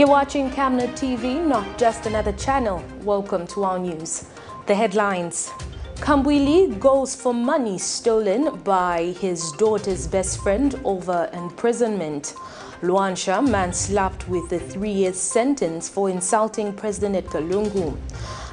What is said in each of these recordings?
You're watching Camnet TV, not just another channel. Welcome to our news. The headlines. KAMBWILI goes for money stolen by his daughter's best friend over imprisonment. LUANSHYA, man slapped with a 3-year sentence for insulting President EDGAR LUNGU.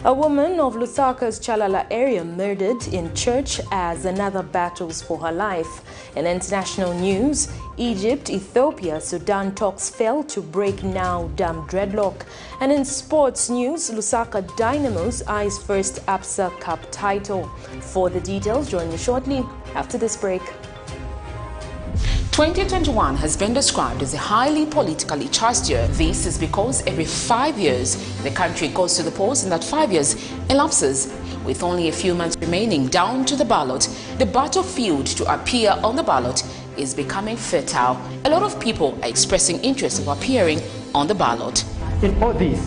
A woman of LUSAKA'S CHALALA area murdered in church as another battles for her life. In international news, Egypt, Ethiopia, Sudan talks fail to break now dam dreadlock. And in sports news, Lusaka DYNAMOS eyes first ABSA Cup title. For the details, join me shortly after this break. 2021 has been described as a highly politically charged year. This is because every 5 years, the country goes to the polls, and that 5 years elapses. With only a few months remaining down to the ballot, the battlefield to appear on the ballot is becoming fertile. A lot of people are expressing interest of appearing on the ballot. In all this,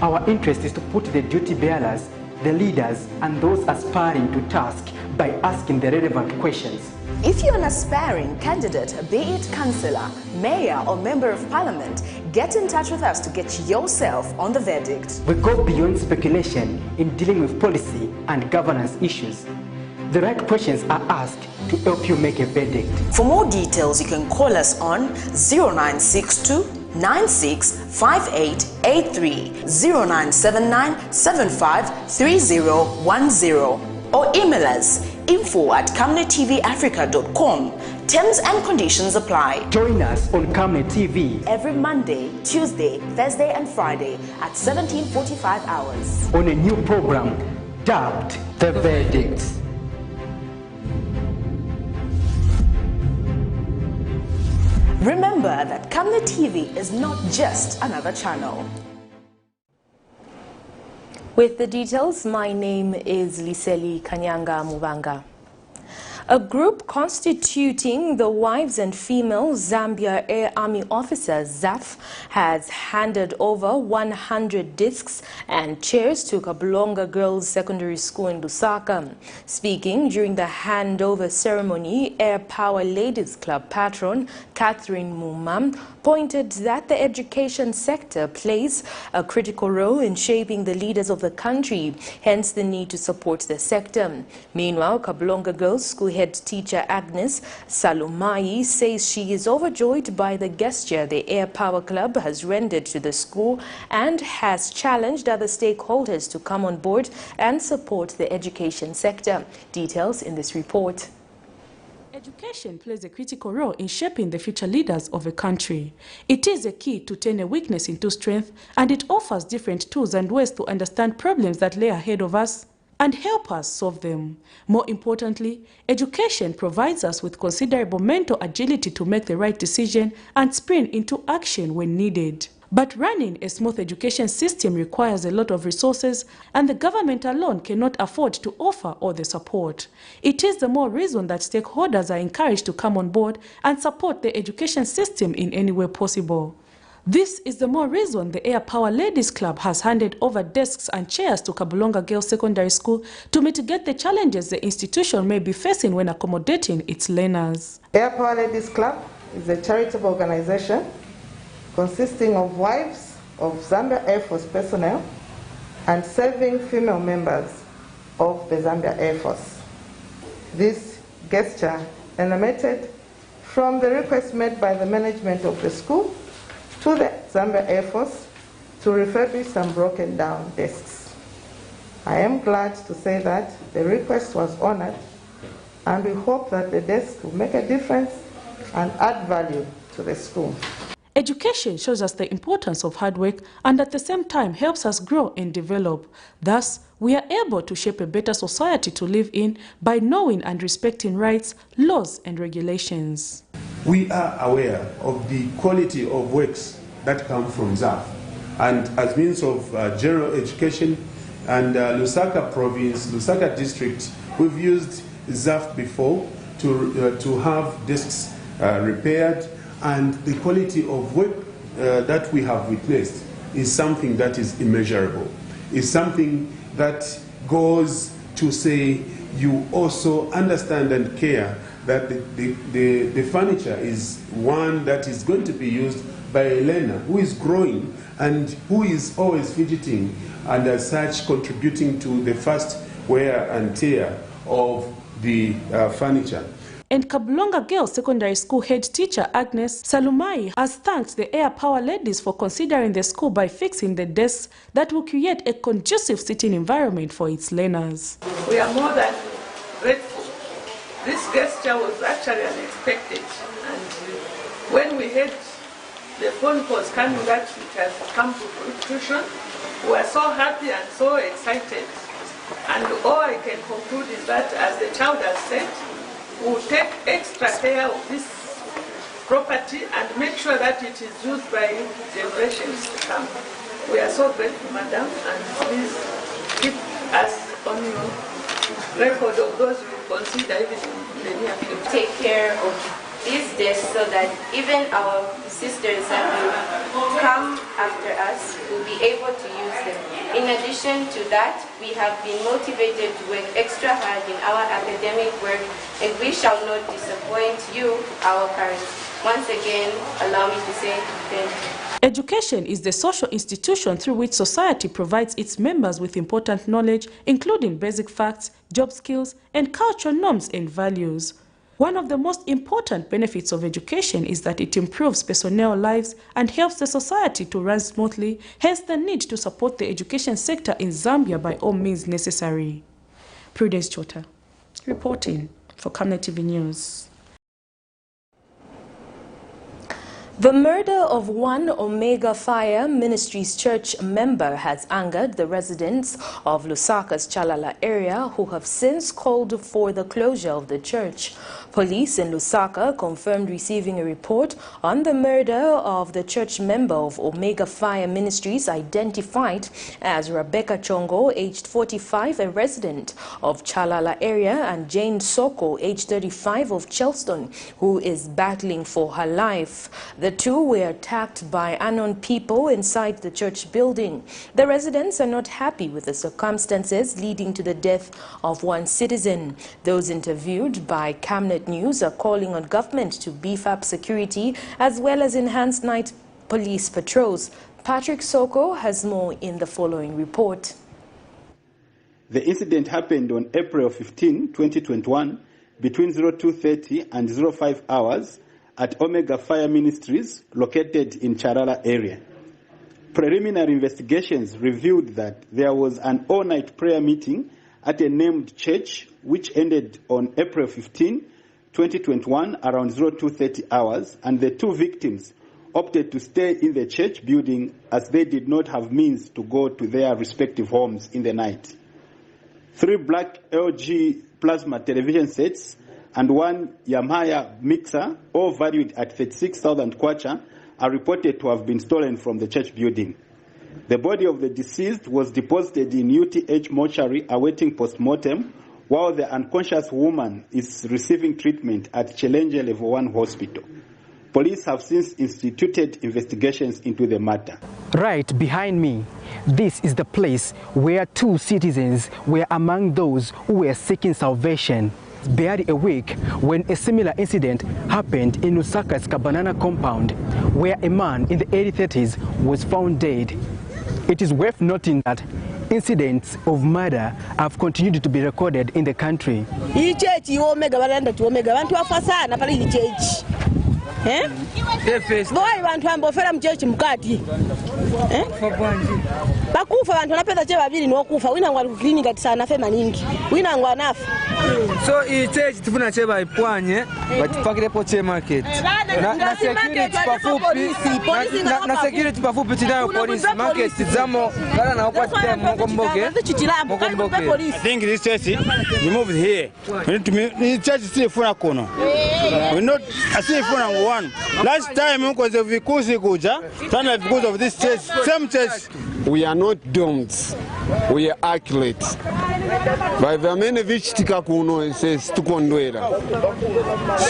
our interest is to put the duty bearers, the leaders, and those aspiring to task by asking the relevant questions. If you're an aspiring candidate, be it councillor, mayor or member of parliament, get in touch with us to get yourself on the verdict. We go beyond speculation in dealing with policy and governance issues. The right questions are asked to help you make a verdict. For more details, you can call us on 0962 965883, 0979 753010, or email us info@camnettvafrica.com. Terms and conditions apply. Join us on Camnet TV every Monday, Tuesday, Thursday and Friday at 17:45 hours on a new program dubbed The Verdict. Remember that Camnet TV is not just another channel. With the details, my name is Liseli Kanyanga Mubanga. A group constituting the Wives and Female Zambia Air Army Officers, ZAF, has handed over 100 discs and chairs to Kabulonga Girls Secondary School in Lusaka. Speaking during the handover ceremony, Air Power Ladies Club patron Catherine Mumam pointed that the education sector plays a critical role in shaping the leaders of the country, hence the need to support the sector. Meanwhile, Kabulonga Girls School head teacher Agnes Salumai says she is overjoyed by the gesture the Air Power Club has rendered to the school and has challenged other stakeholders to come on board and support the education sector. Details in this report. Education plays a critical role in shaping the future leaders of a country. It is a key to turn a weakness into strength, and it offers different tools and ways to understand problems that lay ahead of us and help us solve them. More importantly, education provides us with considerable mental agility to make the right decision and spring into action when needed. But running a smooth education system requires a lot of resources, and the government alone cannot afford to offer all the support. It is the more reason that stakeholders are encouraged to come on board and support the education system in any way possible. This is the more reason the Air Power Ladies Club has handed over desks and chairs to Kabulonga Girls Secondary School to mitigate the challenges the institution may be facing when accommodating its learners. Air Power Ladies Club is a charitable organization consisting of wives of Zambia Air Force personnel and serving female members of the Zambia Air Force. This gesture emanated from the request made by the management of the school to the Zambia Air Force to refurbish some broken down desks. I am glad to say that the request was honored, and we hope that the desks will make a difference and add value to the school. Education shows us the importance of hard work and at the same time helps us grow and develop. Thus, we are able to shape a better society to live in by knowing and respecting rights, laws and regulations. We are aware of the quality of works that come from ZAF, and as means of general education and Lusaka province, Lusaka district, we've used ZAF before to have desks repaired, and the quality of work that we have witnessed is something that is immeasurable. It's something that goes to say you also understand and care that the furniture is one that is going to be used by a learner who is growing and who is always fidgeting and as such contributing to the fast wear and tear of the furniture. And Kabulonga Girls Secondary School head teacher Agnes Salumai has thanked the Air Power ladies for considering the school by fixing the desks that will create a conducive sitting environment for its learners. We are more than grateful. This gesture was actually unexpected, and when we heard the phone calls coming that it has come to fruition, we are so happy and so excited. And all I can conclude is that, as the child has said, we will take extra care of this property and make sure that it is used by generations to come. We are so grateful, madam, and please keep us on your record of those you consider even in the near future. Take care of these days so that even our sisters that will come after us will be able to use them. In addition to that, we have been motivated to work extra hard in our academic work, and we shall not disappoint you, our parents. Once again, allow me to say thank you. Education is the social institution through which society provides its members with important knowledge, including basic facts, job skills, and cultural norms and values. One of the most important benefits of education is that it improves personnel lives and helps the society to run smoothly, hence the need to support the education sector in Zambia by all means necessary. Prudence Chota, reporting for Camnet TV News. The murder of one Omega Fire Ministries church member has angered the residents of Lusaka's Chalala area, who have since called for the closure of the church. Police in Lusaka confirmed receiving a report on the murder of the church member of Omega Fire Ministries, identified as Rebecca Chongo, aged 45, a resident of Chalala area, and Jane Soko, aged 35, of Chelston, who is battling for her life. The two were attacked by unknown people inside the church building. The residents are not happy with the circumstances leading to the death of one citizen. Those interviewed by Camnet News are calling on government to beef up security as well as enhance night police patrols. Patrick Soko has more in the following report. The incident happened on April 15, 2021, between 02:30 and 05 hours at Omega Fire Ministries, located in Chalala area. Preliminary investigations revealed that there was an all-night prayer meeting at a named church, which ended on April 15, 2021, around 02:30 hours, and the two victims opted to stay in the church building as they did not have means to go to their respective homes in the night. 3 black LG plasma television sets and 1 Yamaha mixer, all valued at 36,000 kwacha, are reported to have been stolen from the church building. The body of the deceased was deposited in UTH mortuary awaiting post-mortem, while the unconscious woman is receiving treatment at Challenge Level 1 hospital. Police have since instituted investigations into the matter. Right behind me, this is the place where 2 citizens were among those who were seeking salvation. Barely a week when a similar incident happened in Lusaka's Kabanana compound, where a man in the early 30s was found dead. It is worth noting that incidents of murder have continued to be recorded in the country. So ichechi tifuna cheba ipwanye batipakire poche market na security pafupi tinayo police market zamo kana na kwa mokomboke. I think this church we move here. We need to church still funa kono. We not still funa one. Last time because of vikusi kuja, tana because of this church, same church. We are not doomed. We are accurate. By vamene vichitika kuno says tukondwera.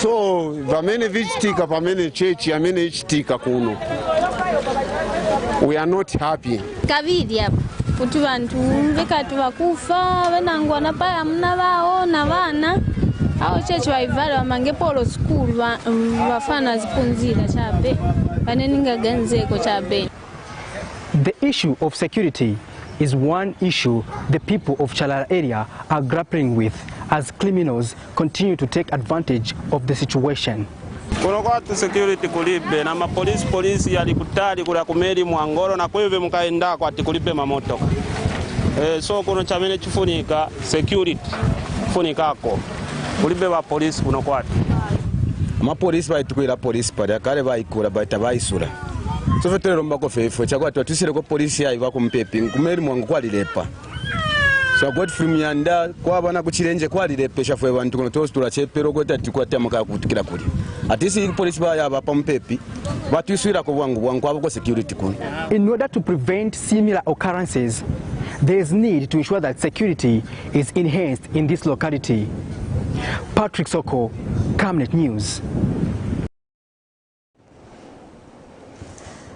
So vamene vichitika pamene church amene ichitika kuno. We are not happy. Kavidi hapa. Kuti vantu vekati vakufa venangwa napaya mna vao na vana. Hao chechi waivale wamange polo school vafana zipunzira chabe. Vaneninga genzeko chabe. The issue of security is one issue the people of CHALALA area are grappling with as criminals continue to take advantage of the situation. Kuno kwatu security kulibe na polisi yali kutali kula kumeli mwangoro na kweve mukaenda kwati kulibe mamoto. So kuno chamene chifunika security funikako kulibe ba polisi kuno kwatu. Amapolisi baitukwira polisi pale kale bayikura bayisura. So vetero mbako fefo chakwa twatusire ko polisi yayi bakumpepi kumeli mwangu kwalilepa. So got from yanda kwa bana kuchirenje kwalilepa shafwe bantu kuno tosi tulachepero kwata tikwata maka kutukira kuli. Atisi polisi baya bapa mpepi batusira ko bwangu abo security kuno. In order to prevent similar occurrences, there is need to ensure that security is enhanced in this locality. Patrick Soko, Camnet News.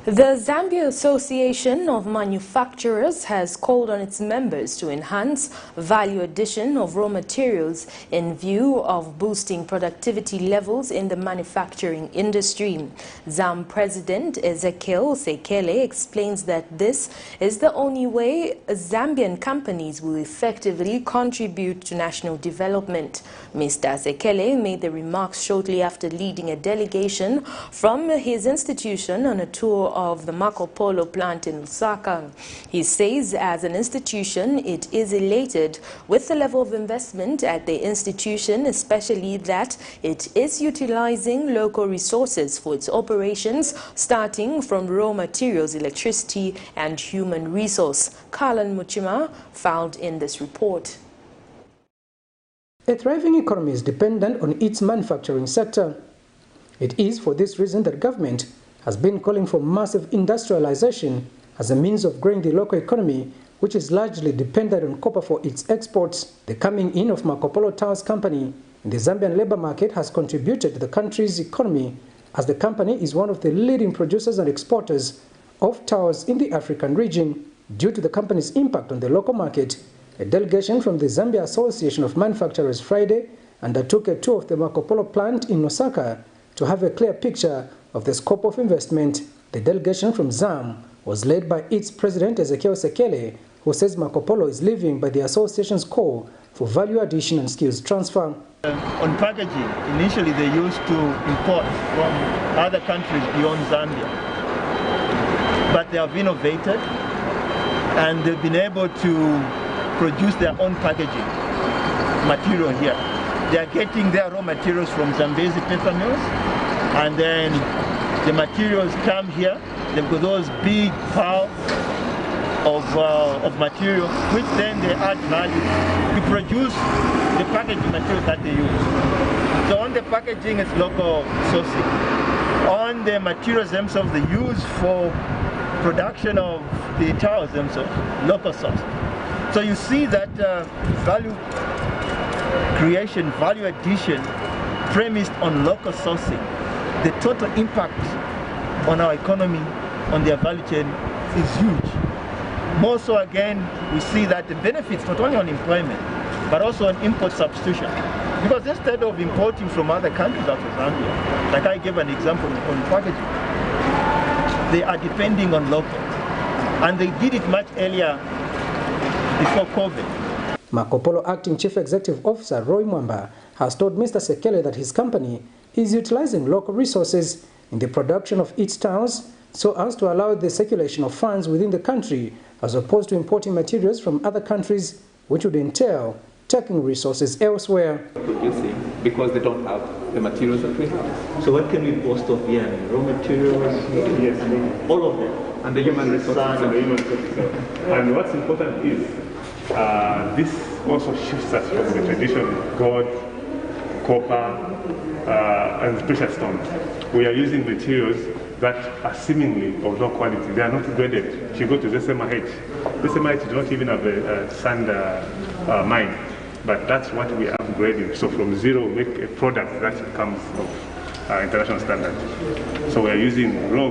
The Zambia Association of Manufacturers has called on its members to enhance value addition of raw materials in view of boosting productivity levels in the manufacturing industry. ZAM President Ezekiel Sekele explains that this is the only way Zambian companies will effectively contribute to national development. Mr. Sekele made the remarks shortly after leading a delegation from his institution on a tour of the Marco Polo plant in Lusaka. He says as an institution it is elated with the level of investment at the institution, especially that it is utilizing local resources for its operations, starting from raw materials, electricity and human resource. Karlan Muchima filed in this report. A thriving economy is dependent on its manufacturing sector. It is for this reason that government has been calling for massive industrialization as a means of growing the local economy, which is largely dependent on copper for its exports. The coming in of Marco Polo Towers Company in the Zambian labor market has contributed to the country's economy, as the company is one of the leading producers and exporters of towers in the African region. Due to the company's impact on the local market, a delegation from the Zambia Association of Manufacturers Friday undertook a tour of the Marco Polo plant in Lusaka to have a clear picture of the scope of investment. The delegation from ZAM was led by its president Ezekiel Sekele, who says Marco Polo is living by the association's call for value addition and skills transfer. On packaging, initially they used to import from other countries beyond Zambia, but they have innovated and they've been able to produce their own packaging material here. They are getting their raw materials from Zambezi paper mills, and then the materials come here. They've got those big piles of material, which then they add value to produce the packaging material that they use. So on the packaging, it's local sourcing. On the materials themselves, they use for production of the towers themselves, local source. So you see that value creation, value addition, premised on local sourcing, the total impact on our economy, on their value chain is huge. More so again, we see that the benefits not only on employment, but also on import substitution. Because instead of importing from other countries out of Zambia, like I gave an example on packaging, they are depending on local. And they did it much earlier before COVID. Marco Polo Acting Chief Executive Officer Roy Mwamba has told Mr. Sekele that his company is utilizing local resources in the production of its towers so as to allow the circulation of funds within the country as opposed to importing materials from other countries, which would entail taking resources elsewhere. Producing because they don't have the materials that we have. So what can we boast of here? Raw materials, yes, all of them. And the human resources. And what's important is this also shifts us from the tradition of gold, copper, and precious stones. We are using materials that are seemingly of low quality. They are not graded. If you go to the SMH does not even have a sand mine, but that's what we are upgrading. So from zero, we make a product that becomes of international standard. So we are using raw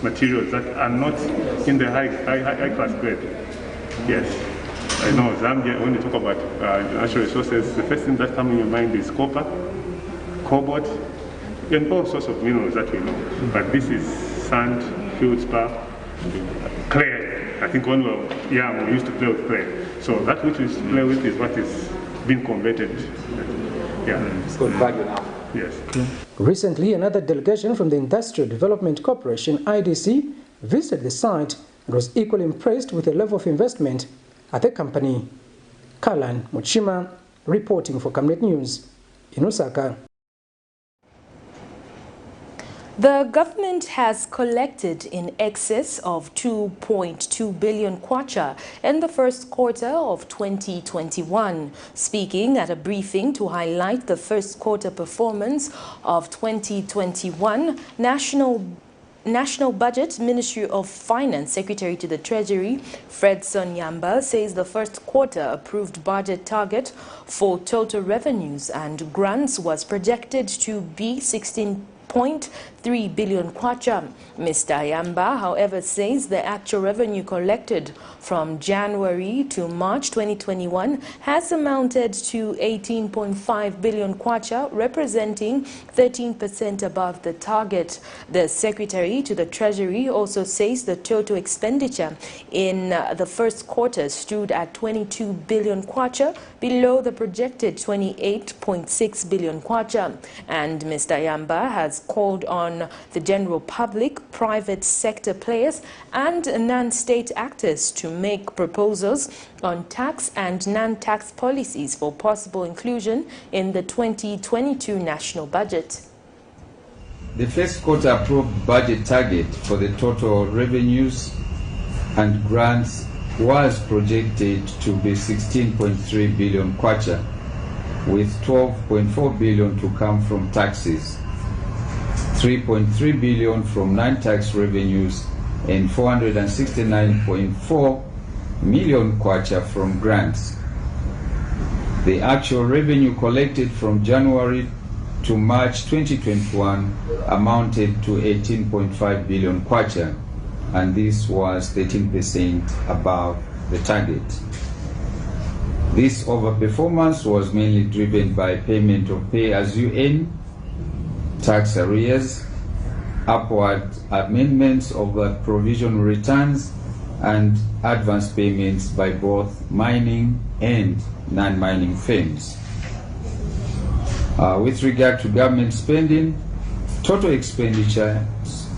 materials that are not in the high class grade. Yes, I know Zambia, when you talk about natural resources, the first thing that comes in your mind is copper, cobalt, and all sorts of minerals that we know. But this is sand, feldspar, clay, I think when we were young, we used to play with clay. So that which we used to play with is what is being converted. Yeah. It's got value now. Yes. Recently, another delegation from the Industrial Development Corporation, IDC, visited the site and was equally impressed with the level of investment at the company. Kalan Muchima reporting for Camnet News in Lusaka. The government has collected in excess of 2.2 billion kwacha in the first quarter of 2021. Speaking at a briefing to highlight the first quarter performance of 2021, National Budget Ministry of Finance Secretary to the Treasury, Fredson Yamba, says the first quarter approved budget target for total revenues and grants was projected to be 16.3 billion kwacha. Mr. Yamba, however, says the actual revenue collected from January to March 2021 has amounted to 18.5 billion kwacha, representing 13% above the target. The Secretary to the Treasury also says the total expenditure in the first quarter stood at 22 billion kwacha, below the projected 28.6 billion kwacha. And Mr. Yamba has called on the general public, private sector players and non-state actors to make proposals on tax and non-tax policies for possible inclusion in the 2022 national budget. The first quarter approved budget target for the total revenues and grants was projected to be 16.3 billion kwacha, with 12.4 billion to come from taxes, 3.3 billion from non-tax revenues, and 469.4 million kwacha from grants. The actual revenue collected from January to March 2021 amounted to 18.5 billion kwacha, and this was 13% above the target. This overperformance was mainly driven by payment of pay-as-you-earn, tax arrears, upward amendments of provisional returns, and advance payments by both mining and non-mining firms. With regard to government spending, total expenditure,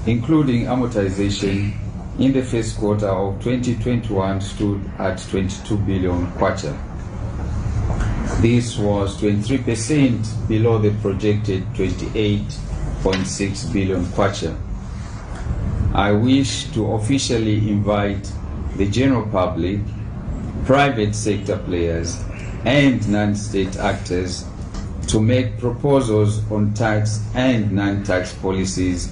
including amortization, in the first quarter of 2021 stood at 22 billion kwacha. This was 23% below the projected 28.6 billion kwacha. I wish to officially invite the general public, private sector players, and non-state actors to make proposals on tax and non-tax policies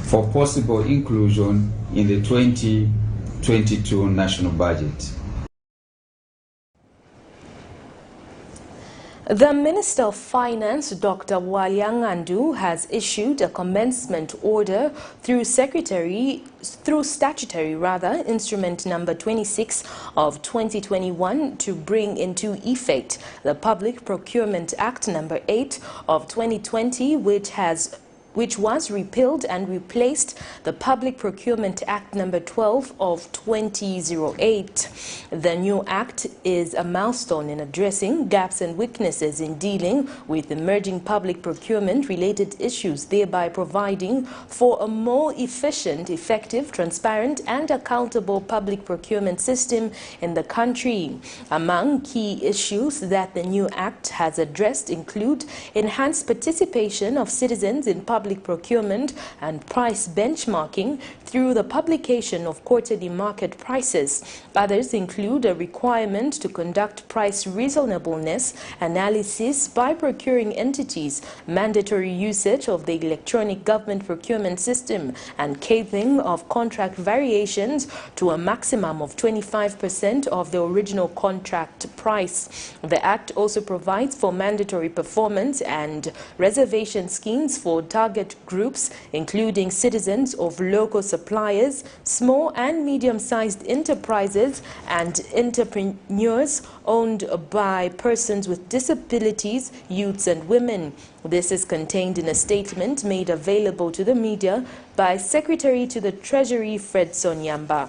for possible inclusion in the 2022 national budget. The Minister of Finance, Dr. Walyangandu, has issued a commencement order through statutory instrument number 26 of 2021 to bring into effect the Public Procurement Act number 8 of 2020, which was repealed and replaced the Public Procurement Act number 12 of 2008. The new act is a milestone in addressing gaps and weaknesses in dealing with emerging public procurement related issues, thereby providing for a more efficient, effective, transparent and accountable public procurement system in the country. Among key issues that the new act has addressed include enhanced participation of citizens in public procurement and price benchmarking through the publication of quarterly market prices. Others include a requirement to conduct price reasonableness analysis by procuring entities, mandatory usage of the electronic government procurement system, and capping of contract variations to a maximum of 25% of the original contract price. The Act also provides for mandatory performance and reservation schemes for target groups, including citizens of local suppliers, small and medium-sized enterprises, and entrepreneurs owned by persons with disabilities, youths and women. This is contained in a statement made available to the media by Secretary to the Treasury Fredson Yamba.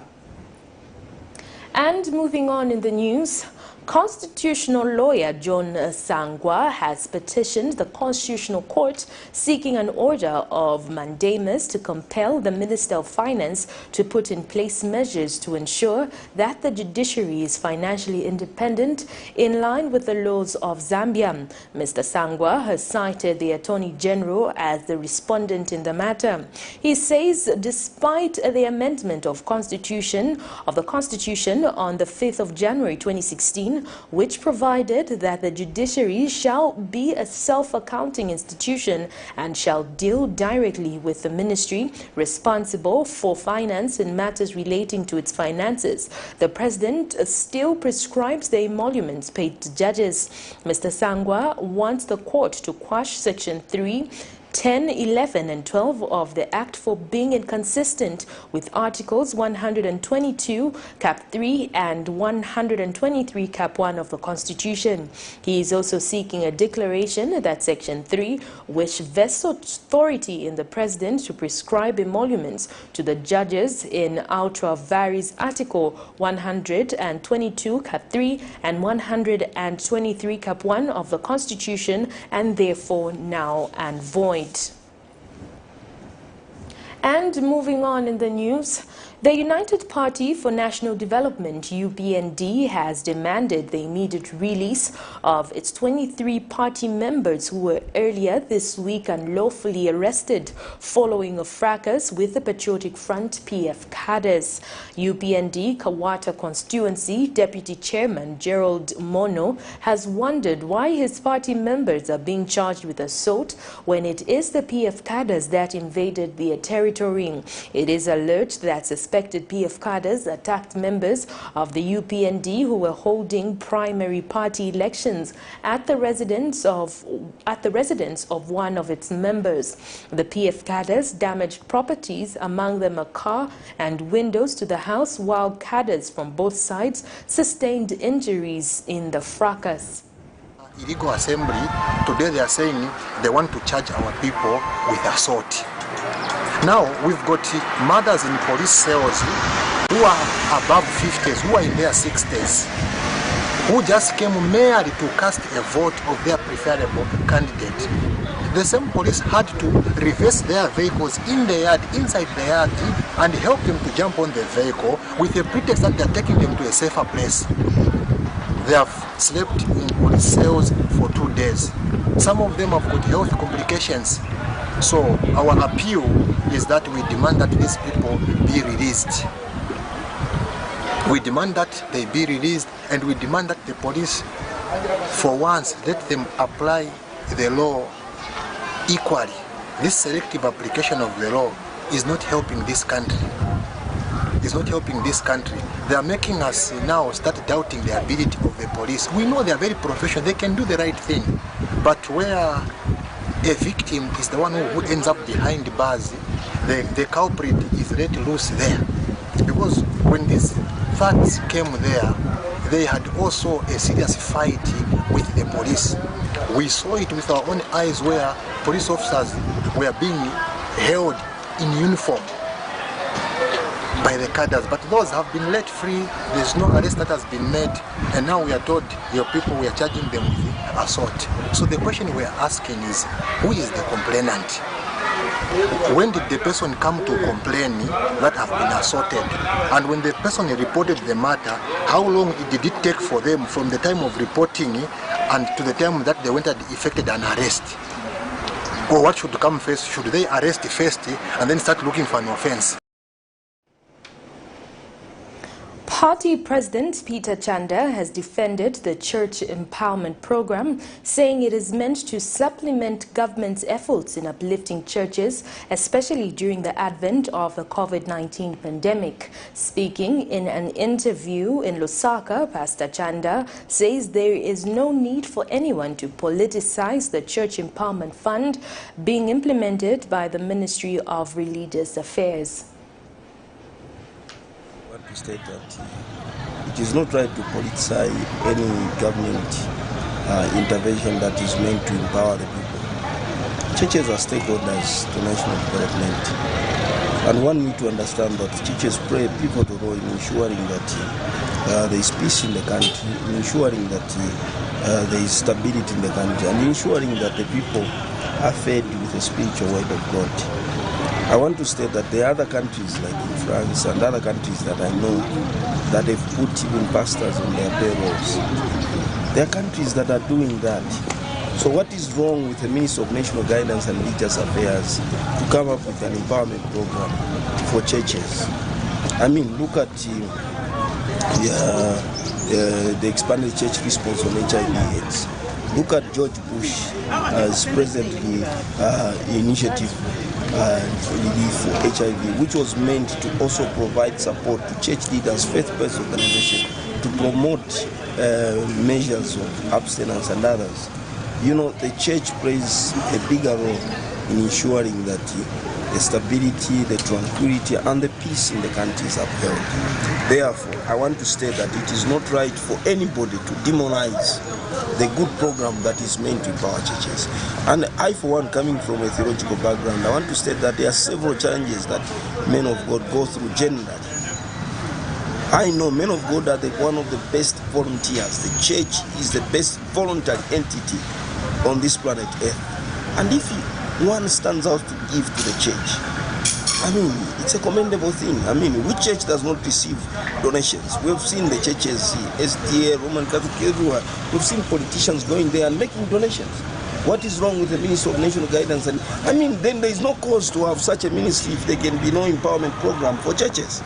And moving on in the news, constitutional lawyer John Sangwa has petitioned the Constitutional Court seeking an order of mandamus to compel the Minister of Finance to put in place measures to ensure that the judiciary is financially independent in line with the laws of Zambia. Mr. Sangwa has cited the Attorney General as the respondent in the matter. He says despite the amendment of the Constitution on the 5th of January 2016, which provided that the judiciary shall be a self-accounting institution and shall deal directly with the ministry responsible for finance in matters relating to its finances, the president still prescribes the emoluments paid to judges. Mr. Sangwa wants the court to quash Section 3, 10, 11 and 12 of the Act for being inconsistent with Articles 122 Cap 3 and 123 Cap 1 of the Constitution. He is also seeking a declaration that Section 3, which vests authority in the President to prescribe emoluments to the judges in ultra varies Article 122 Cap 3 and 123 Cap 1 of the Constitution and therefore null and void. And moving on in the news, the United Party for National Development, UPND, has demanded the immediate release of its 23 party members who were earlier this week unlawfully arrested following a fracas with the Patriotic Front PF cadres. UPND Kawata constituency Deputy Chairman Gerald Mono has wondered why his party members are being charged with assault when it is the PF cadres that invaded their territory. It is alleged that suspected PF cadres attacked members of the UPND who were holding primary party elections at the residence of one of its members. The PF cadres damaged properties, among them a car and windows to the house, while cadres from both sides sustained injuries in the fracas. Illegal assembly, today they are saying they want to charge our people with assault. Now we've got mothers in police cells who are above 50s, who are in their 60s, who just came merely to cast a vote of their preferable candidate. The same police had to reverse their vehicles in the yard, inside the yard, and help them to jump on the vehicle with the pretext that they are taking them to a safer place. They have slept in police cells for 2 days. Some of them have got health complications. So our appeal is that we demand that these people be released. We demand that they be released, and we demand that the police, for once, let them apply the law equally. This selective application of the law is not helping this country. It's not helping this country. They are making us now start doubting the ability of the police. We know they are very professional, they can do the right thing. But where a victim is the one who ends up behind bars, the culprit is let loose there. Because when these facts came there, they had also a serious fight with the police. We saw it with our own eyes where police officers were being held in uniform by the cadres, but those have been let free. There's no arrest that has been made, and now we are told your people, we are charging them with assault. So the question we are asking is, who is the complainant? When did the person come to complain that have been assaulted? And when the person reported the matter, how long did it take for them from the time of reporting and to the time that they went and effected an arrest? Or what should come first? Should they arrest first and then start looking for an offense? Party President Peter Chanda has defended the Church Empowerment Program, saying it is meant to supplement government's efforts in uplifting churches, especially during the advent of the COVID-19 pandemic. Speaking in an interview in Lusaka, Pastor Chanda says there is no need for anyone to politicize the Church Empowerment Fund being implemented by the Ministry of Religious Affairs. State that it is not right to politicize any government intervention that is meant to empower the people. Churches are stakeholders to national development. And one need to understand that churches play a pivotal role in ensuring that there is peace in the country, in ensuring that there is stability in the country, and ensuring that the people are fed with the spiritual word of God. I want to state that there are other countries like in France and other countries that I know that they've put even pastors on their payrolls. There are countries that are doing that. So what is wrong with the Ministry of National Guidance and Religious Affairs to come up with an empowerment program for churches? I mean, look at the expanded church response on HIV/AIDS. Look at George Bush as presently initiative relief for HIV, which was meant to also provide support to church leaders, faith-based organizations, to promote measures of abstinence and others. You know, the church plays a bigger role in ensuring that the stability, the tranquility, and the peace in the country is upheld. Therefore, I want to state that it is not right for anybody to demonize the good program that is meant to empower churches. And I, for one, coming from a theological background, I want to state that there are several challenges that men of God go through generally. I know men of God are one of the best volunteers. The church is the best voluntary entity on this planet Earth. And if one stands out to give to the church, I mean, it's a commendable thing. I mean, which church does not receive donations? We've seen the churches, SDA, Roman Catholic, everywhere. We've seen politicians going there and making donations. What is wrong with the Ministry of National Guidance? And I mean, then there is no cause to have such a ministry if there can be no empowerment program for churches.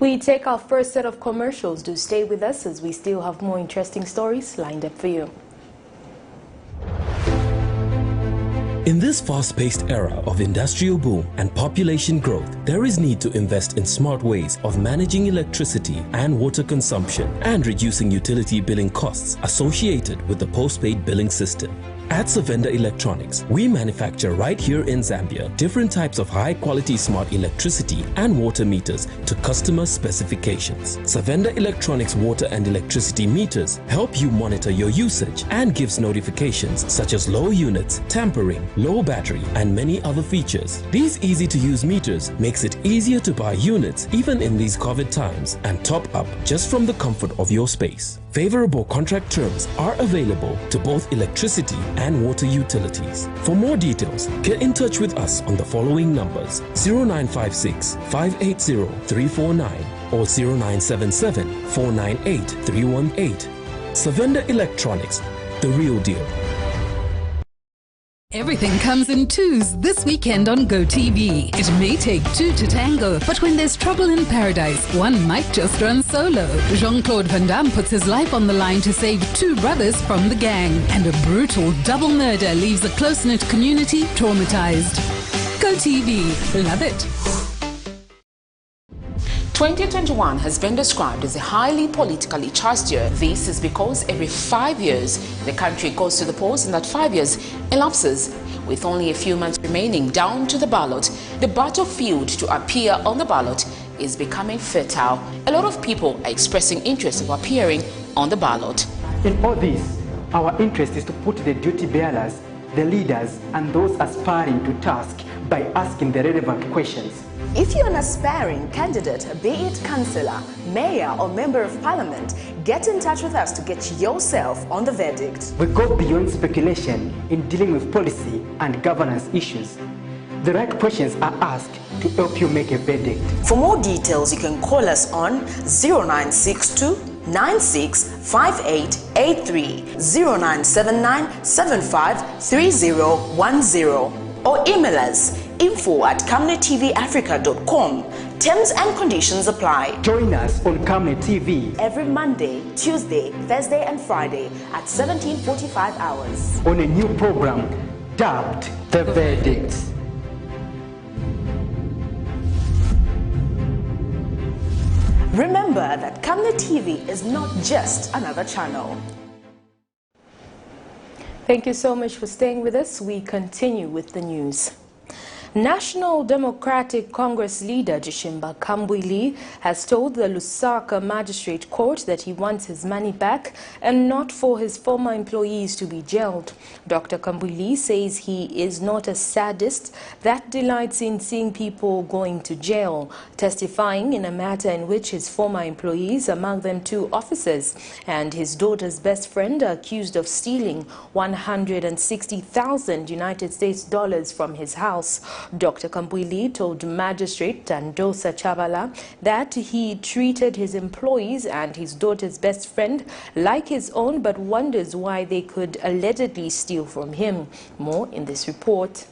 We take our first set of commercials. Do stay with us as we still have more interesting stories lined up for you. In this fast-paced era of industrial boom and population growth, there is need to invest in smart ways of managing electricity and water consumption and reducing utility billing costs associated with the postpaid billing system. At Savenda Electronics, we manufacture right here in Zambia different types of high-quality smart electricity and water meters to customer specifications. Savenda Electronics water and electricity meters help you monitor your usage and gives notifications such as low units, tampering, low battery, and many other features. These easy-to-use meters makes it easier to buy units even in these COVID times and top up just from the comfort of your space. Favorable contract terms are available to both electricity and water utilities. For more details, get in touch with us on the following numbers: 0956 580 349 or 0977 498 318. Savenda Electronics, the real deal. Everything comes in twos this weekend on GoTV. It may take two to tango, but when there's trouble in paradise, one might just run solo. Jean-Claude Van Damme puts his life on the line to save two brothers from the gang, and a brutal double murder leaves a close-knit community traumatized. GoTV, love it. 2021 has been described as a highly politically charged year. This is because every 5 years the country goes to the polls, and that 5 years elapses with only a few months remaining down to the ballot. The battlefield to appear on the ballot is becoming fertile. A lot of people are expressing interest of appearing on the ballot. In all this, our interest is to put the duty bearers, the leaders, and those aspiring to task by asking the relevant questions. If you're an aspiring candidate, be it councillor, mayor, or member of parliament, get in touch with us to get yourself on the verdict. We go beyond speculation in dealing with policy and governance issues. The right questions are asked to help you make a verdict. For more details, you can call us on 0962 965883, 0979 753010, or email us info@camnettvafrica.com. Terms and conditions apply. Join us on Camnet TV every Monday, Tuesday, Thursday, and Friday at 17:45 hours on a new program dubbed The Verdict. Remember that Camnet TV is not just another channel. Thank you so much for staying with us. We continue with the news. National Democratic Congress leader Jishimba KAMBWILI has told the Lusaka Magistrate Court that he wants his money back and not for his former employees to be jailed. Dr. KAMBWILI says he is not a sadist that delights in seeing people going to jail, testifying in a matter in which his former employees, among them 2 officers, and his daughter's best friend are accused of stealing 160,000 United States dollars from his house. Dr. KAMBWILI told Magistrate Tandosa Chavala that he treated his employees and his daughter's best friend like his own, but wonders why they could allegedly steal from him. More in this report.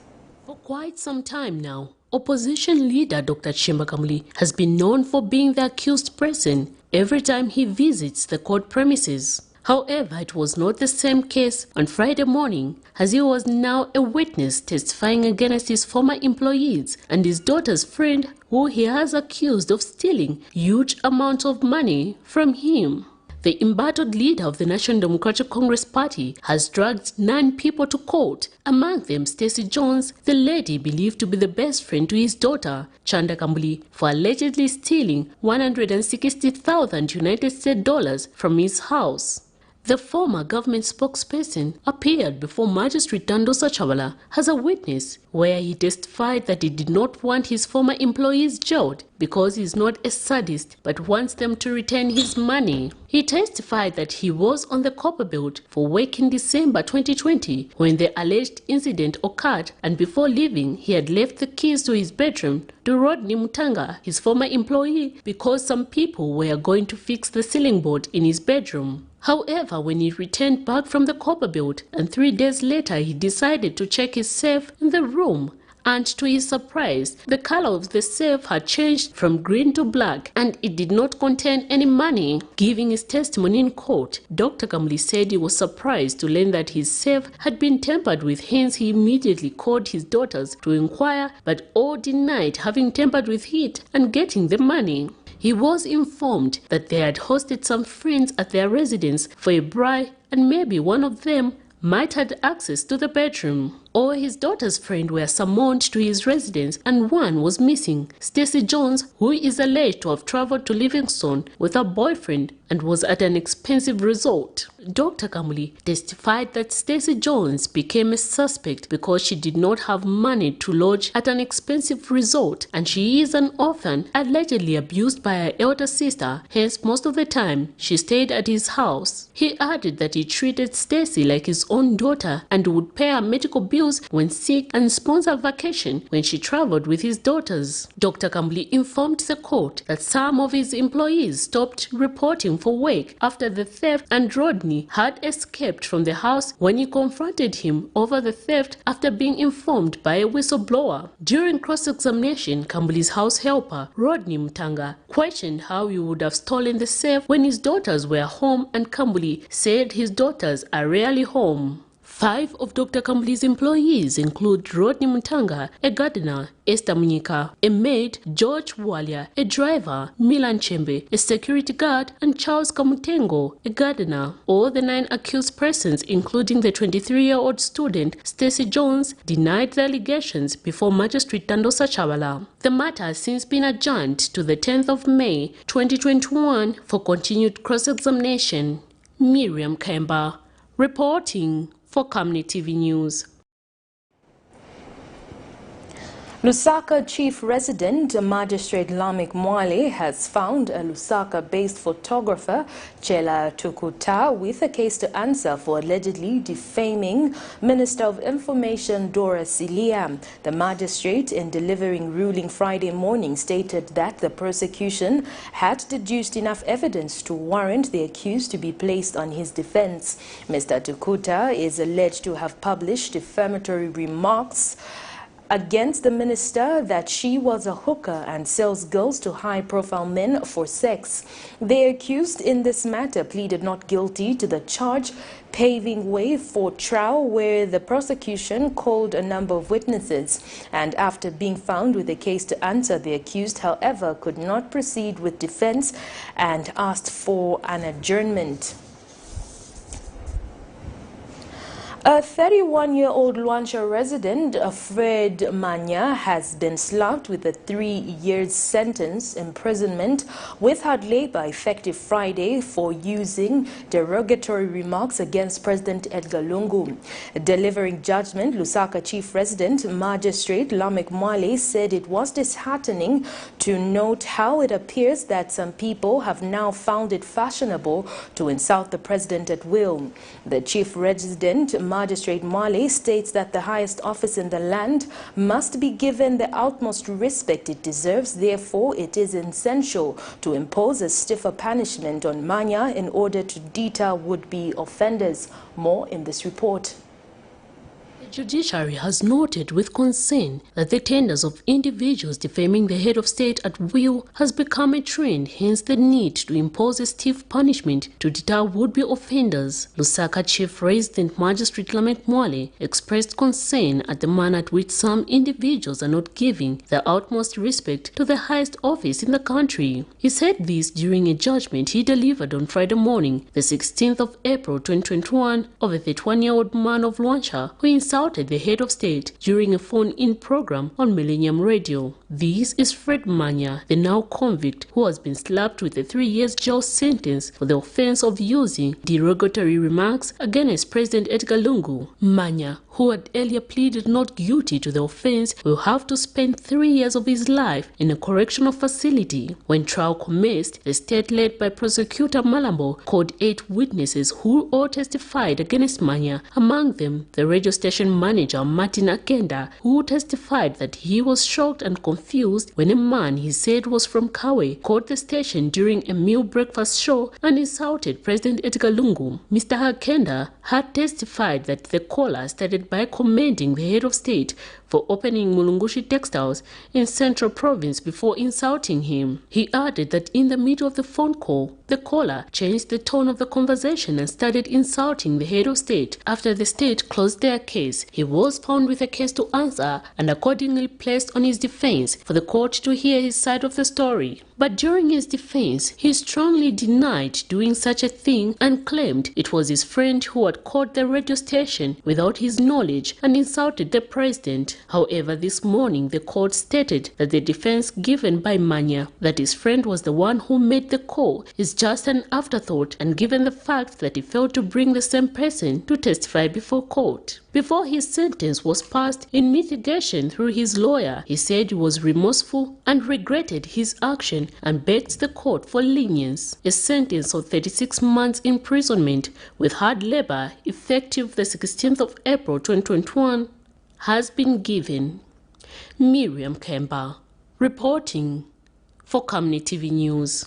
For quite some time now, opposition leader Dr. Jishimba KAMBWILI has been known for being the accused person every time he visits the court premises. However, it was not the same case on Friday morning, as he was now a witness testifying against his former employees and his daughter's friend, who he has accused of stealing huge amounts of money from him. The embattled leader of the National Democratic Congress Party has dragged 9 people to court, among them Stacey Jones, the lady believed to be the best friend to his daughter, Chanda KAMBWILI, for allegedly stealing 160,000 United States dollars from his house. The former government spokesperson appeared before Magistrate Tandosa Chavala as a witness, where he testified that he did not want his former employees jailed because he is not a sadist but wants them to return his money. He testified that he was on the copper belt for work in December 2020 when the alleged incident occurred, and before leaving he had left the keys to his bedroom to Rodney Mutanga, his former employee, because some people were going to fix the ceiling board in his bedroom. However, when he returned back from the copper belt and 3 days later he decided to check his safe in the room, and to his surprise, the color of the safe had changed from green to black and it did not contain any money. Giving his testimony in court, Dr. KAMBWILI said he was surprised to learn that his safe had been tampered with, hence he immediately called his daughters to inquire, but all denied having tampered with it and getting the money. He was informed that they had hosted some friends at their residence for a braai and maybe one of them might have access to the bedroom. All his daughter's friends were summoned to his residence and one was missing, Stacey Jones, who is alleged to have traveled to Livingstone with her boyfriend and was at an expensive resort. Dr. KAMBWILI testified that Stacey Jones became a suspect because she did not have money to lodge at an expensive resort and she is an orphan allegedly abused by her elder sister, hence most of the time she stayed at his house. He added that he treated Stacey like his own daughter and would pay her medical bills when sick and sponsor vacation when she traveled with his daughters. Dr. KAMBWILI informed the court that some of his employees stopped reporting for work after the theft and Rodney had escaped from the house when he confronted him over the theft after being informed by a whistleblower. During cross-examination, KAMBWILI's house helper, Rodney Mutanga, questioned how he would have stolen the safe when his daughters were home, and KAMBWILI said his daughters are rarely home. 5 of Dr. KAMBWILI's employees include Rodney Mutanga, a gardener, Esther Munyika, a maid, George Walia, a driver, Milan Chembe, a security guard, and Charles Kamutengo, a gardener. All the 9 accused persons, including the 23-year-old student, Stacey Jones, denied the allegations before Magistrate Tandosa Chavala. The matter has since been adjourned to the 10th of May, 2021 for continued cross-examination. Miriam Kemba, reporting for Camnet TV News. Lusaka Chief Resident Magistrate Lamek Mwale has found a Lusaka-based photographer, Chela Tukuta, with a case to answer for allegedly defaming Minister of Information Dora Silia. The magistrate, in delivering ruling Friday morning, stated that the prosecution had deduced enough evidence to warrant the accused to be placed on his defense. Mr. Tukuta is alleged to have published defamatory remarks against the minister that she was a hooker and sells girls to high-profile men for sex. The accused in this matter pleaded not guilty to the charge, paving way for trial where the prosecution called a number of witnesses. And after being found with a case to answer, the accused, however, could not proceed with defense and asked for an adjournment. A 31-year-old LUANSHYA resident, Fred Manya, has been slapped with a 3-year sentence imprisonment with hard labor effective Friday for using derogatory remarks against President Edgar Lungu. Delivering judgment, Lusaka Chief Resident Magistrate Lamek Mwale said it was disheartening to note how it appears that some people have now found it fashionable to insult the president at will. The Chief Resident Magistrate Mwale states that the highest office in the land must be given the utmost respect it deserves. Therefore, it is essential to impose a stiffer punishment on Manya in order to deter would-be offenders. More in this report. The judiciary has noted with concern that the tenders of individuals defaming the head of state at will has become a trend, hence the need to impose a stiff punishment to deter would-be offenders. Lusaka Chief Resident Magistrate Lamek Mwale expressed concern at the manner at which some individuals are not giving the utmost respect to the highest office in the country. He said this during a judgment he delivered on Friday morning, the 16th of April 2021, of a 31-year-old man of LUANSHYA who insulted the head of state during a phone-in program on Millennium Radio. This is Fred Manya, the now convict who has been slapped with a 3-year jail sentence for the offense of using derogatory remarks against President Edgar Lungu. Manya, who had earlier pleaded not guilty to the offense, will have to spend 3 years of his life in a correctional facility. When trial commenced, the state led by prosecutor Malambo called 8 witnesses who all testified against Manya, among them the radio station manager Martin Akenda, who testified that he was shocked and confused when a man he said was from Kawe called the station during a meal breakfast show and insulted President Edgar Lungu. Mr. Akenda had testified that the caller started by commending the head of state for opening Mulungushi Textiles in Central Province before insulting him. He added that in the middle of the phone call, the caller changed the tone of the conversation and started insulting the head of state. After the state closed their case, he was found with a case to answer and accordingly placed on his defense for the court to hear his side of the story. But during his defense, he strongly denied doing such a thing and claimed it was his friend who had called the radio station without his knowledge and insulted the president. However, this morning the court stated that the defense given by Manya, that his friend was the one who made the call, is just an afterthought, and given the fact that he failed to bring the same person to testify before court. Before his sentence was passed in mitigation through his lawyer, he said he was remorseful and regretted his action and begged the court for lenience. A sentence of 36 months imprisonment with hard labor effective the 16th of April 2021 has been given. Miriam Kemba reporting for Camnet TV News.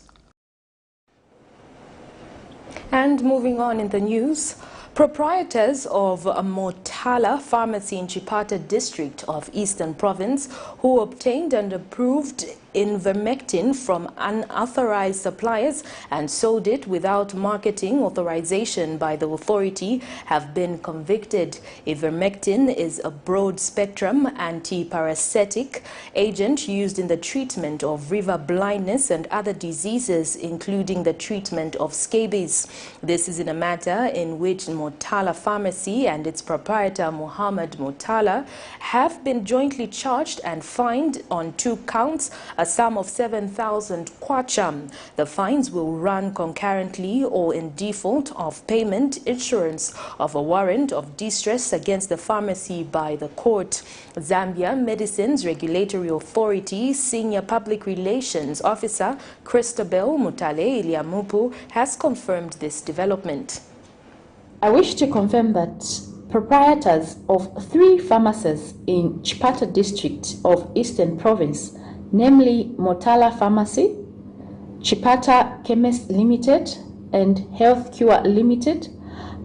And moving on in the news, proprietors of a Motala pharmacy in Chipata district of Eastern Province who obtained and approved ivermectin from unauthorized suppliers and sold it without marketing authorization by the authority have been convicted. Ivermectin is a broad-spectrum antiparasitic agent used in the treatment of river blindness and other diseases, including the treatment of scabies. This is in a matter in which Motala Pharmacy and its proprietor Muhammad Motala have been jointly charged and fined on 2 counts, a sum of 7,000 kwacha. The fines will run concurrently or in default of payment issuance of a warrant of distress against the pharmacy by the court. Zambia Medicines Regulatory Authority Senior Public Relations Officer Christabel Mutale Iliamupu has confirmed this development. I wish to confirm that proprietors of 3 pharmacies in Chipata district of Eastern Province, namely Motala Pharmacy, Chipata Chemist Limited and Health Cure Limited,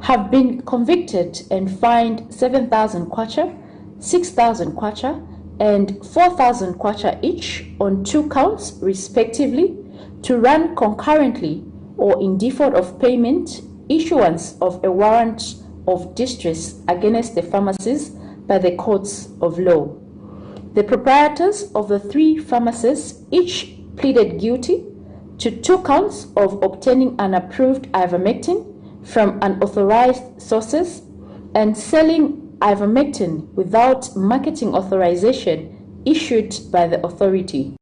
have been convicted and fined 7,000 kwacha, 6,000 kwacha and 4,000 kwacha each on 2 counts respectively, to run concurrently or in default of payment issuance of a warrant of distress against the pharmacies by the courts of law. The proprietors of the 3 pharmacies each pleaded guilty to 2 counts of obtaining unapproved ivermectin from unauthorized sources and selling ivermectin without marketing authorization issued by the authority.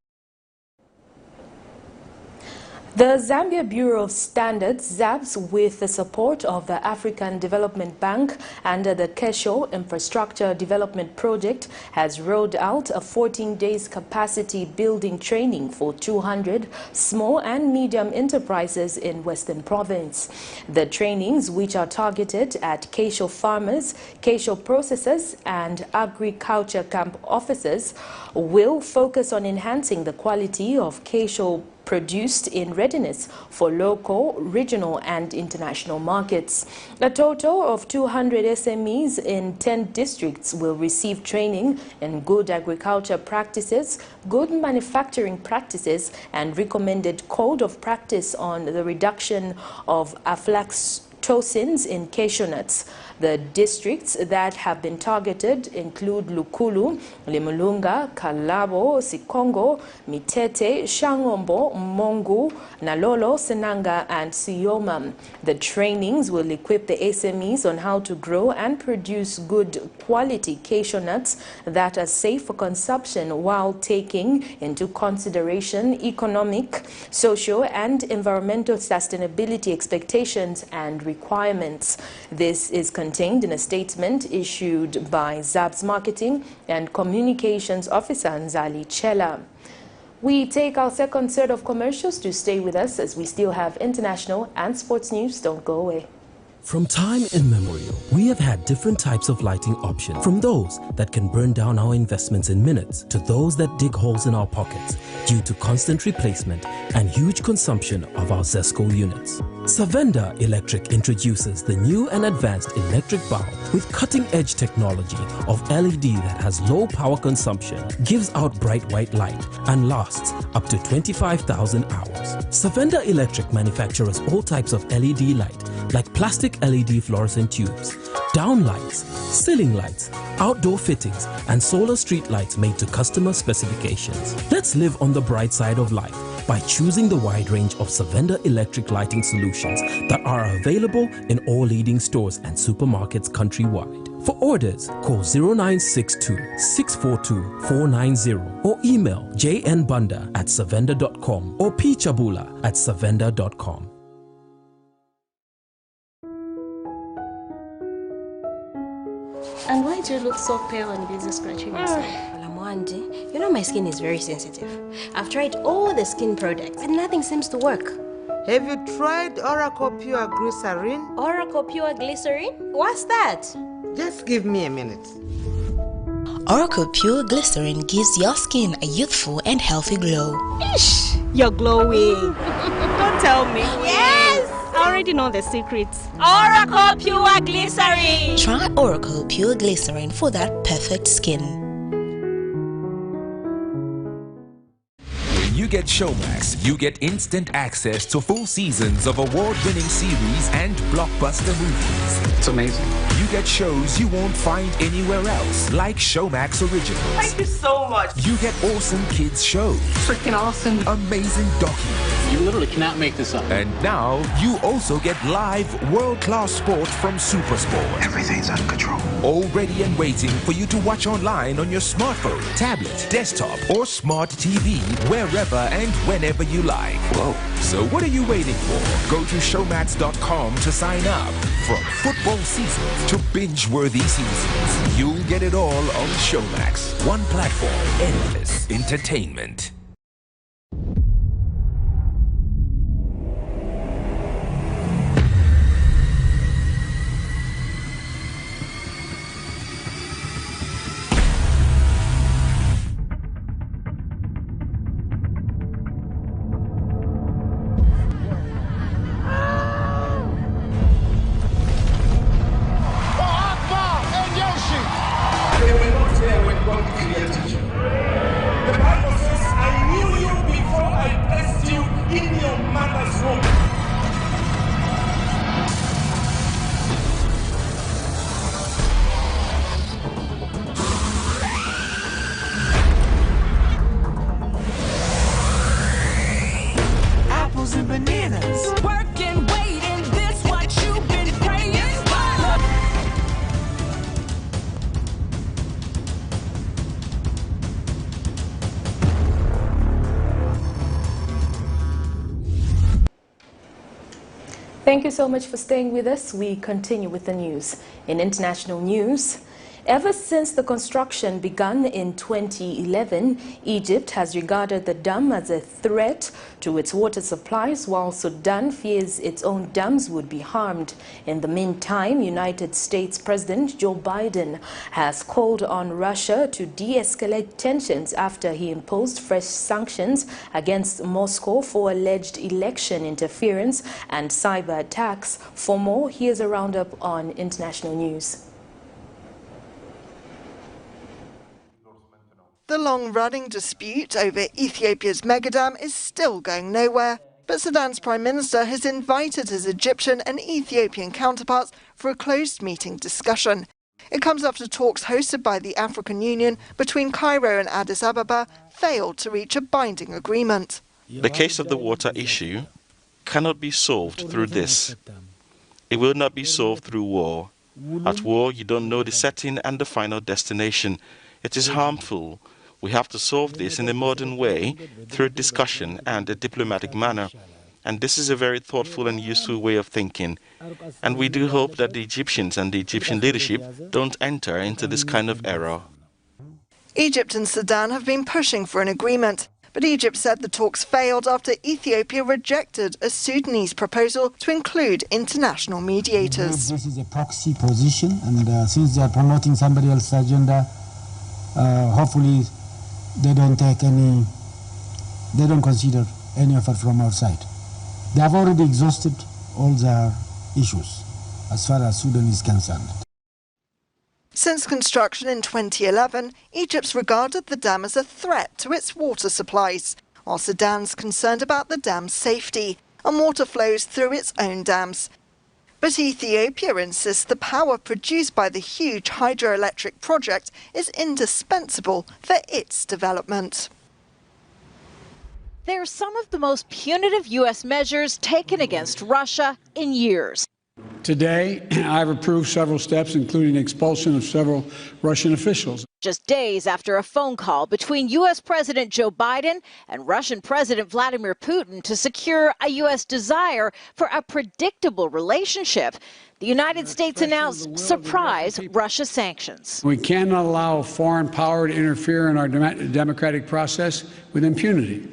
The Zambia Bureau of Standards, ZABS, with the support of the African Development Bank under the Kesho Infrastructure Development Project, has rolled out a 14 days capacity building training for 200 small and medium enterprises in Western Province. The trainings, which are targeted at Kesho farmers, Kesho processors and agriculture camp officers, will focus on enhancing the quality of Kesho produced in readiness for local, regional and international markets. A total of 200 SMEs in 10 districts will receive training in good agriculture practices, good manufacturing practices and recommended code of practice on the reduction of aflatoxins in cashew nuts. The districts that have been targeted include Lukulu, Limulunga, Kalabo, Sikongo, Mitete, Shangombo, Mongu, Nalolo, Senanga and Sioma. The trainings will equip the SMEs on how to grow and produce good quality cashew nuts that are safe for consumption while taking into consideration economic, social and environmental sustainability expectations and requirements. This is contained in a statement issued by ZABS Marketing and Communications Officer Nzali Chela. We take our second set of commercials. To stay with us as we still have international and sports news. Don't go away. From time immemorial, we have had different types of lighting options, from those that can burn down our investments in minutes to those that dig holes in our pockets due to constant replacement and huge consumption of our ZESCO units. Savenda Electric introduces the new and advanced electric bulb with cutting-edge technology of LED that has low power consumption, gives out bright white light, and lasts up to 25,000 hours. Savenda Electric manufactures all types of LED light, like plastic LED fluorescent tubes, down lights, ceiling lights, outdoor fittings, and solar street lights made to customer specifications. Let's live on the bright side of life by choosing the wide range of Savenda electric lighting solutions that are available in all leading stores and supermarkets countrywide. For orders, call 0962-642-490 or email jnbunda@savenda.com or pchabula@savenda.com. And why do you look so pale and busy scratching yourself? Well, Amwandi, you know my skin is very sensitive. I've tried all the skin products and nothing seems to work. Have you tried Oracle Pure Glycerin? Oracle Pure Glycerin? What's that? Just give me a minute. Oracle Pure Glycerin gives your skin a youthful and healthy glow. Ish, you're glowing. Don't tell me. Yes! I already know the secrets. Oracle Pure Glycerin! Try Oracle Pure Glycerin for that perfect skin. When you get Showmax, you get instant access to full seasons of award-winning series and blockbuster movies. It's amazing. You get shows you won't find anywhere else, like Showmax Originals. Thank you so much. You get awesome kids shows. Freaking awesome. Amazing documentaries. You literally cannot make this up. And now, you also get live world-class sport from Supersport. Everything's under control. All ready and waiting for you to watch online on your smartphone, tablet, desktop, or smart TV, wherever and whenever you like. Whoa. So what are you waiting for? Go to showmax.com to sign up. From football seasons to binge-worthy seasons, you'll get it all on Showmax. One platform, endless entertainment. The Bible says, I Thank you so much for staying with us. We continue with the news. In international news, ever since the construction began in 2011, Egypt has regarded the dam as a threat to its water supplies, while Sudan fears its own dams would be harmed. In the meantime, United States President Joe Biden has called on Russia to de-escalate tensions after he imposed fresh sanctions against Moscow for alleged election interference and cyber attacks. For more, here's a roundup on international news. The long-running dispute over Ethiopia's megadam is still going nowhere, but Sudan's Prime Minister has invited his Egyptian and Ethiopian counterparts for a closed meeting discussion. It comes after talks hosted by the African Union between Cairo and Addis Ababa failed to reach a binding agreement. The case of the water issue cannot be solved through this. It will not be solved through war. At war, you don't know the setting and the final destination. It is harmful. We have to solve this in a modern way through discussion and a diplomatic manner. And this is a very thoughtful and useful way of thinking. And we do hope that the Egyptians and the Egyptian leadership don't enter into this kind of error. Egypt and Sudan have been pushing for an agreement, but Egypt said the talks failed after Ethiopia rejected a Sudanese proposal to include international mediators. This is a proxy position, and since they are promoting somebody else's agenda, hopefully they don't consider any effort from our side. They have already exhausted all their issues as far as Sudan is concerned. Since construction in 2011, Egypt's regarded the dam as a threat to its water supplies, while Sudan's concerned about the dam's safety and water flows through its own dams. But Ethiopia insists the power produced by the huge hydroelectric project is indispensable for its development. They're some of the most punitive U.S. measures taken against Russia in years. Today, I've approved several steps, including expulsion of several Russian officials. Just days after a phone call between U.S. President Joe Biden and Russian President Vladimir Putin to secure a U.S. desire for a predictable relationship, the United States announced surprise Russia sanctions. We cannot allow a foreign power to interfere in our democratic process with impunity.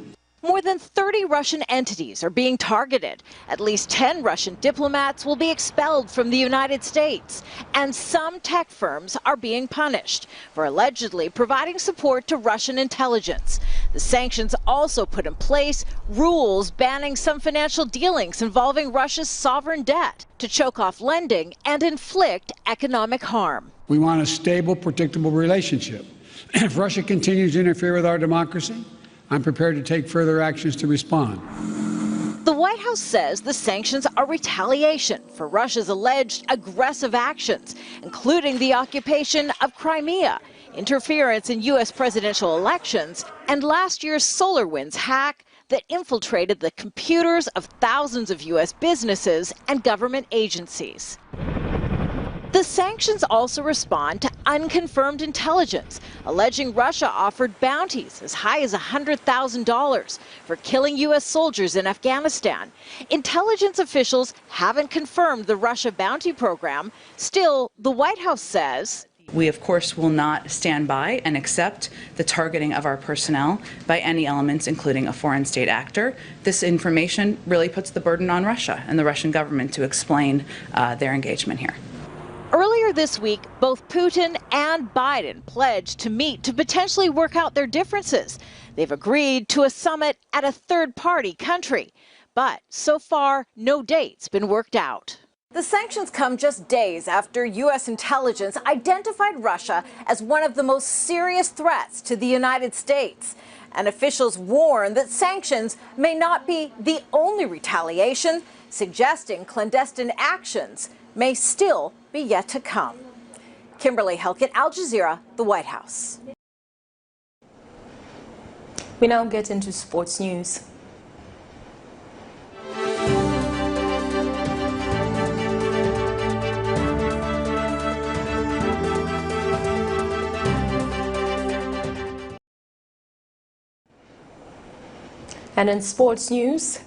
More than 30 Russian entities are being targeted. At least 10 Russian diplomats will be expelled from the United States. And some tech firms are being punished for allegedly providing support to Russian intelligence. The sanctions also put in place rules banning some financial dealings involving Russia's sovereign debt to choke off lending and inflict economic harm. We want a stable, predictable relationship. If Russia continues to interfere with our democracy, I'm prepared to take further actions to respond. The White House says the sanctions are retaliation for Russia's alleged aggressive actions, including the occupation of Crimea, interference in U.S. presidential elections, and last year's SolarWinds hack that infiltrated the computers of thousands of U.S. businesses and government agencies. The sanctions also respond to unconfirmed intelligence, alleging Russia offered bounties as high as $100,000 for killing U.S. soldiers in Afghanistan. Intelligence officials haven't confirmed the Russia bounty program. Still, the White House says, we, of course, will not stand by and accept the targeting of our personnel by any elements, including a foreign state actor. This information really puts the burden on Russia and the Russian government to explain their engagement here. Earlier this week, both Putin and Biden pledged to meet to potentially work out their differences. They've agreed to a summit at a third-party country. But so far, no date's been worked out. The sanctions come just days after U.S. intelligence identified Russia as one of the most serious threats to the United States. And officials warn that sanctions may not be the only retaliation, suggesting clandestine actions may still be yet to come. Kimberly Helkett, Al Jazeera, the White House. We now get into sports news. And in sports news,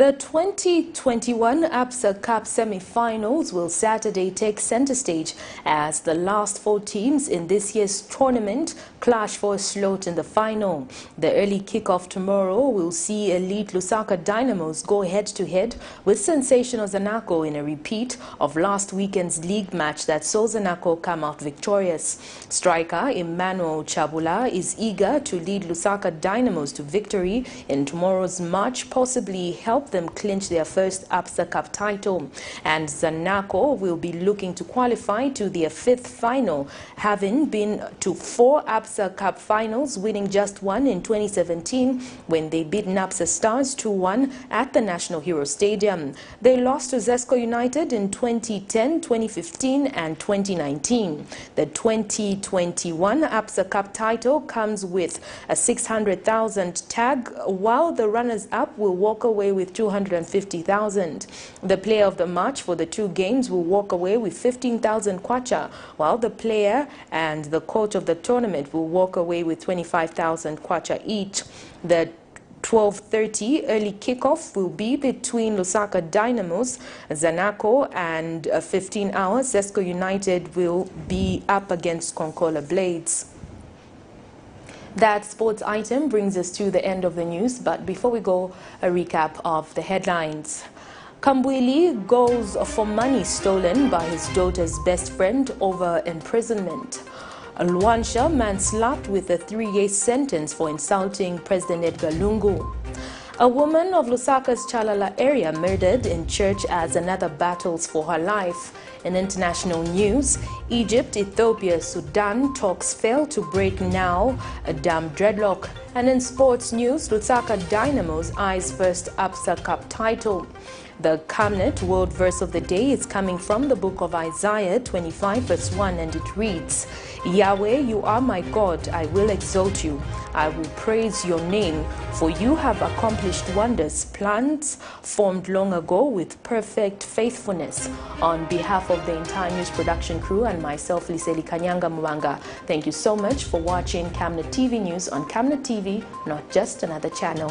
The 2021 ABSA Cup semi-finals will Saturday take center stage as the last 4 teams in this year's tournament clash for a slot in the final. The early kickoff tomorrow will see elite Lusaka Dynamos go head-to-head with sensational Zanaco in a repeat of last weekend's league match that saw Zanaco come out victorious. Striker Emmanuel Chabula is eager to lead Lusaka Dynamos to victory in tomorrow's match, possibly help them clinch their first ABSA Cup title. And Zanaco will be looking to qualify to their 5th final, having been to 4 ABSA Cup finals, winning just one in 2017 when they beat ABSA Stars 2-1 at the National Hero Stadium. They lost to Zesco United in 2010, 2015 and 2019. The 2021 ABSA Cup title comes with a 600,000 tag, while the runners-up will walk away with 250,000. The player of the match for the 2 games will walk away with 15,000 kwacha, while the player and the coach of the tournament will walk away with 25,000 kwacha each. The 12:30 early kickoff will be between Lusaka Dynamos, Zanaco, and 15 hours Zesco United will be up against Konkola Blades. That sports item brings us to the end of the news, but before we go, a recap of the headlines. KAMBWILI goes for money stolen by his daughter's best friend over imprisonment. LUANSHYA man slapped with a 3-year sentence for insulting President EDGAR Lungu. A woman of Lusaka's CHALALA area murdered in church as another battles for her life. In international news, Egypt, Ethiopia, Sudan talks fail to break now a dam deadlock. And in sports news, Lusaka Dynamos eyes first ABSA Cup title. The Camnet word verse of the day is coming from the book of Isaiah 25 verse 1, and it reads, Yahweh, you are my God, I will exalt you. I will praise your name, for you have accomplished wonders, plans formed long ago with perfect faithfulness. On behalf of the entire news production crew and myself, Liseli Kanyanga Mwanga, thank you so much for watching Camnet TV News on Camnet TV, not just another channel.